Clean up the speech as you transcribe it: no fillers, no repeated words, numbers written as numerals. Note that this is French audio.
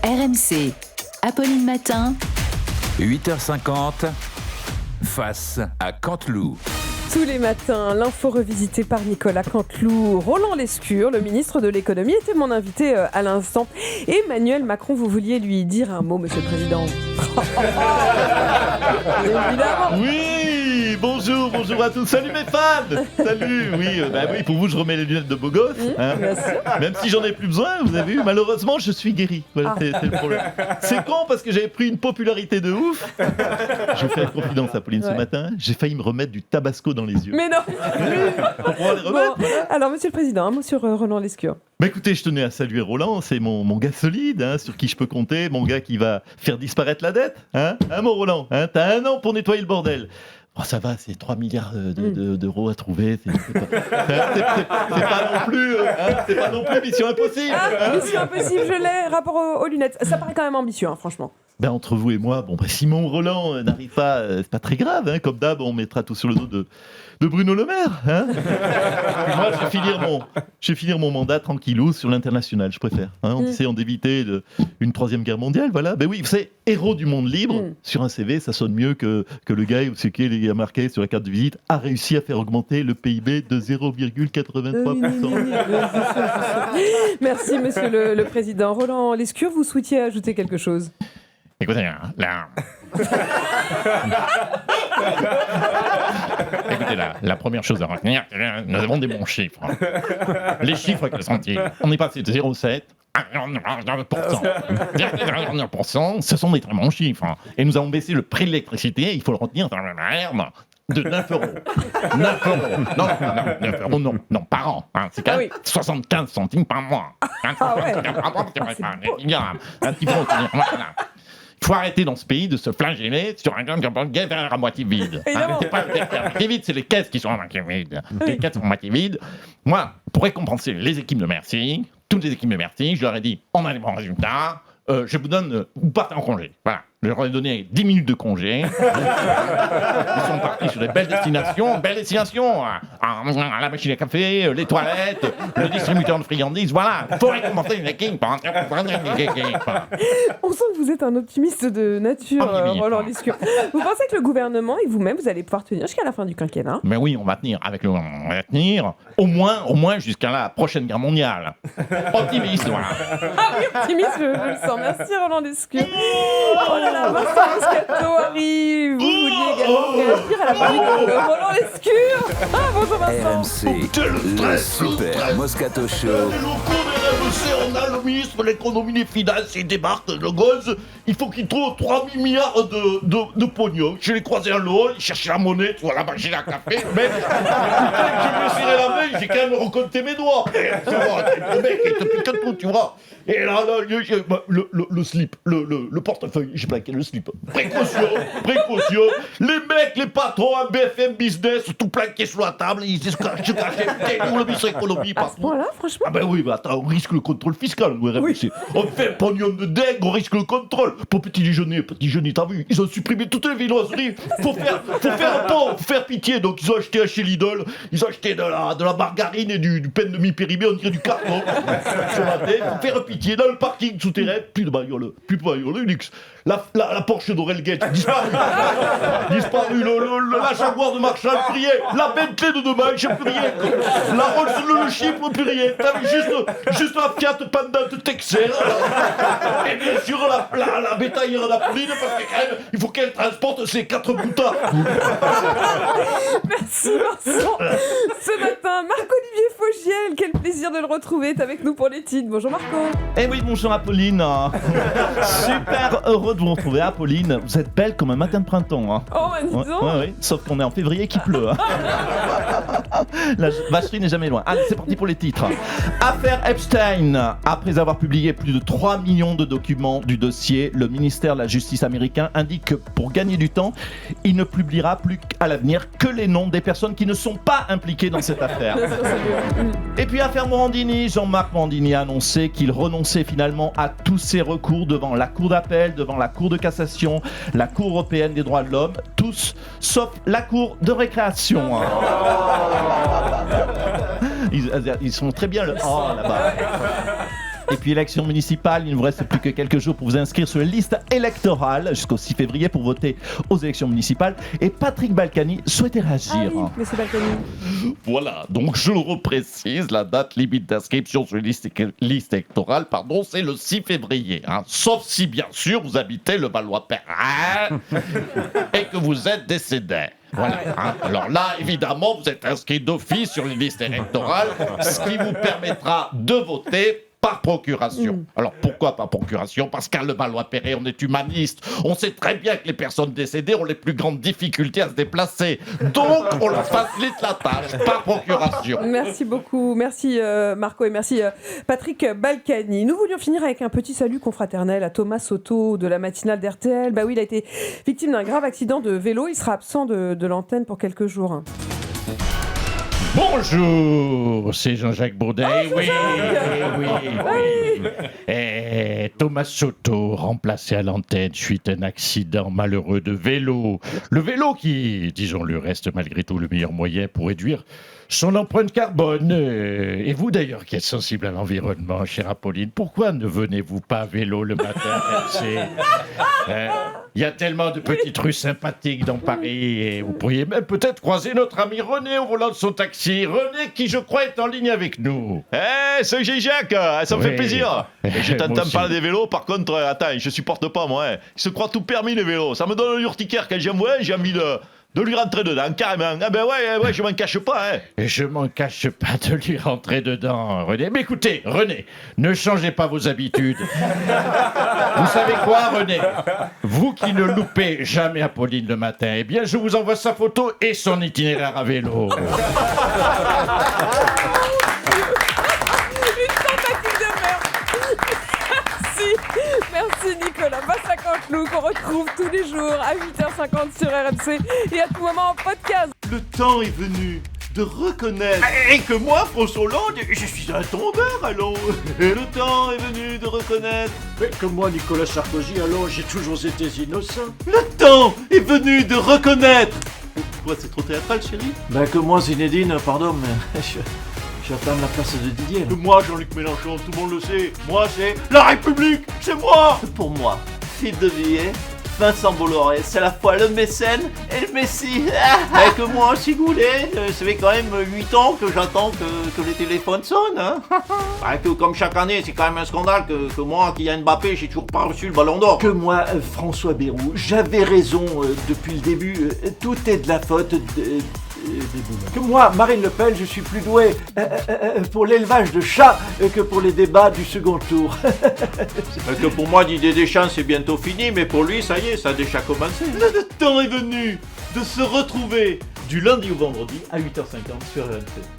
RMC, Apolline Matin, 8h50, face à Canteloup. Tous les matins, l'info revisitée par Nicolas Canteloup. Roland Lescure, le ministre de l'économie, était mon invité à l'instant. Emmanuel Macron, vous vouliez lui dire un mot, monsieur le président? Évidemment. Oui, bonjour à tous. Salut mes fans. Salut, oui, pour vous je remets les lunettes de beau gosse. Bien sûr. Même si j'en ai plus besoin, vous avez vu, malheureusement je suis guéri. Voilà, c'est le problème. C'est con parce que j'avais pris une popularité de ouf. Je vais faire une confidence à Pauline ce matin. J'ai failli me remettre du tabasco dans les yeux. Mais non. Pour pouvoir les remettre. Bon, alors, monsieur le président, un mot sur Roland Lescure. Écoutez, je tenais à saluer Roland, c'est mon gars solide, sur qui je peux compter, mon gars qui va faire disparaître la dette. Mon Roland, t'as 1 an pour nettoyer le bordel. Oh, ça va, c'est 3 milliards d'euros à trouver. C'est pas non plus mission impossible. Mission impossible, je l'ai. Rapport aux lunettes. Ça paraît quand même ambitieux, franchement. Entre vous et moi, si mon Roland n'arrive pas, c'est pas très grave. Comme d'hab, on mettra tout sur le dos de Bruno Le Maire. Puis moi, je vais finir mon mandat tranquillou sur l'international, je préfère. On essaie d'éviter une 3e guerre mondiale. Voilà. Oui, vous savez, héros du monde libre, sur un CV, ça sonne mieux que le gars où ce qui a marqué sur la carte de visite a réussi à faire augmenter le PIB de 0,83%. Merci, monsieur le président. Roland Lescure, vous souhaitiez ajouter quelque chose? Écoutez, la première chose à retenir, nous avons des bons chiffres. Les chiffres, quels sont-ils? On est passé de 0,7 à 9%. Ce sont des très bons chiffres. Et nous avons baissé le prix de l'électricité, il faut le retenir dans la merde, de 9 euros. 9 euros. Non, 9 euros, non, par an. C'est quand même 75 centimes par mois. Il faut arrêter dans ce pays de se flageller sur un verre à moitié vide. C'est pas le verre à moitié vide, c'est les caisses qui sont à moitié vides. Les caisses sont à moitié vides. Moi, pour récompenser les équipes de Bercy, toutes les équipes de Bercy, je leur ai dit, on a des bons résultats, je vous donne, vous partez en congé. Voilà. Je leur ai donné 10 minutes de congé. Ils sont partis sur des belles destinations, à la machine à café, les toilettes, le distributeur de friandises, voilà. Il faut récompenser une équipe. On sent que vous êtes un optimiste de nature, Roland Lescure. Vous pensez que le gouvernement et vous-même, vous allez pouvoir tenir jusqu'à la fin du quinquennat? Mais oui, on va tenir. On va tenir au moins jusqu'à la prochaine guerre mondiale. Optimiste, voilà. Ah oui, optimiste, je le sens. Merci, Roland Lescure. Oh là là, Vincent Moscato arrive. Vous vouliez également réagir à la parole de Roland Lescure. Bonjour Vincent. RMC, le super Moscato Show. On a le ministre de l'économie et des finances, il débarque, le gosse, il faut qu'il trouve 3 000 milliards de pognon. Je l'ai croisé à l'eau, il cherchait la monnaie, tu vois, la machine à café. Mais je lui ai serré la main, j'ai quand même recompté mes doigts. Le mec, il te pique tout, tu vois. Et là, le slip, le portefeuille, j'ai plaqué le slip. Précaution. Les mecs, les patrons à BFM Business, tout plaqué sur la table, ils se cachaient. Où le ministre de l'économie, à ce point-là, franchement? Attends, on risque le contrôle fiscal. Oui. On fait un pognon de dingue, on risque le contrôle. Pour petit déjeuner, t'as vu, ils ont supprimé toutes les viennoiseries. Faut faire un pont, faut faire pitié. Donc ils ont acheté chez Lidl, ils ont acheté de la margarine et du pain demi-périmé, on dirait du carton. Sur la tête, faut faire pitié. Dans le parking souterrain, plus de bagnole, Unix. La Porsche d'Aurel-Gate, disparu. La Jaguar de Marshall, plus rien. La Bentley de demain, j'ai plus rien. La Rolls, le Chypre, plus rien. T'as vu juste la Fiat Panda de Texel. Et bien sûr, la bétaillère d'Apolline, parce que quand même, il faut qu'elle transporte ses 4 boutards. Merci Vincent. Ce matin, Marc-Olivier Fogiel, quel plaisir de le retrouver, est avec nous pour les titres. Bonjour Marco. Eh oui, bonjour Apolline. Super heureux de vous retrouver, Apolline. Vous êtes belle comme un matin de printemps. Oh, dis donc. Ouais. Sauf qu'on est en février qui pleut. La vacherie n'est jamais loin. Allez, c'est parti pour les titres. Affaire Epstein. Après avoir publié plus de 3 millions de documents du dossier, le ministère de la Justice américain indique que pour gagner du temps, il ne publiera plus à l'avenir que les noms des personnes qui ne sont pas impliquées dans cette affaire. Et puis affaire Morandini, Jean-Marc Morandini a annoncé qu'il renonçait finalement à tous ses recours devant la Cour d'appel, devant la Cour de cassation, la Cour européenne des droits de l'homme, tous sauf la Cour de récréation. Ils sont très bien le « oh » là-bas. Et puis élection municipale, il ne vous reste plus que quelques jours pour vous inscrire sur les listes électorales jusqu'au 6 février pour voter aux élections municipales. Et Patrick Balkany souhaitait réagir. Ah oui, mais c'est Balkany. Voilà, donc je le reprécise, la date limite d'inscription sur les listes électorales, c'est le 6 février. Sauf si, bien sûr, vous habitez le Valois-Perrin et que vous êtes décédé. Voilà. Alors là, évidemment, vous êtes inscrit d'office sur les listes électorales, ce qui vous permettra de voter par procuration. Alors pourquoi par procuration ? Parce qu'à le Valois-Perret, on est humaniste. On sait très bien que les personnes décédées ont les plus grandes difficultés à se déplacer. Donc on leur facilite la tâche par procuration. Merci beaucoup. Merci Marco et merci Patrick Balkany. Nous voulions finir avec un petit salut confraternel à Thomas Soto de la matinale d'RTL. Bah oui, il a été victime d'un grave accident de vélo. Il sera absent de l'antenne pour quelques jours. Bonjour, c'est Jean-Jacques Bourdet. Oui. Et Thomas Soto, remplacé à l'antenne suite à un accident malheureux de vélo. Le vélo qui, disons-le, reste malgré tout le meilleur moyen pour réduire son empreinte carbone. Et vous d'ailleurs qui êtes sensible à l'environnement, chère Apolline, pourquoi ne venez-vous pas à vélo le matin? Il y a tellement de petites rues sympathiques dans Paris et vous pourriez même peut-être croiser notre ami René au volant de son taxi. René qui, je crois, est en ligne avec nous. C'est Jacques, ça me fait plaisir. Et je t'entends parler des vélos, par contre, attends, je supporte pas moi. Ils se croient tout permis les vélos. Ça me donne l'urticaire quand j'en vois, j'ai envie de lui rentrer dedans, carrément. Ah ben ouais, je m'en cache pas. Et je m'en cache pas de lui rentrer dedans, René. Mais écoutez, René, ne changez pas vos habitudes. Vous savez quoi, René? Vous qui ne loupez jamais Apolline le matin, eh bien, je vous envoie sa photo et son itinéraire à vélo. Merci Nicolas Bassacantelou qu'on retrouve tous les jours à 8h50 sur RMC et à tout moment en podcast. Le temps est venu de reconnaître et que moi, François Hollande, je suis un tombeur, allons. Le temps est venu de reconnaître que moi, Nicolas Sarkozy, alors j'ai toujours été innocent. Le temps est venu de reconnaître. Pourquoi c'est trop théâtral, chérie? Que moi, Zinedine, pardon, mais j'attends la place de Didier. Que moi, Jean-Luc Mélenchon, tout le monde le sait. Moi, c'est la République, c'est moi. Pour moi, Philippe de Villiers, Vincent Bolloré, c'est à la fois le mécène et le messie. Et que moi aussi, Goulet, ça fait quand même 8 ans que j'attends que les téléphones sonnent. Que comme chaque année, c'est quand même un scandale que moi, qui a Mbappé, j'ai toujours pas reçu le ballon d'or. Que moi, François Bayrou, j'avais raison depuis le début. Tout est de la faute que moi, Marine Le Pen, je suis plus doué pour l'élevage de chats que pour les débats du second tour. Que pour moi, Didier Deschamps, c'est bientôt fini, mais pour lui, ça y est, ça a déjà commencé. Le temps est venu de se retrouver du lundi au vendredi à 8h50 sur RMC.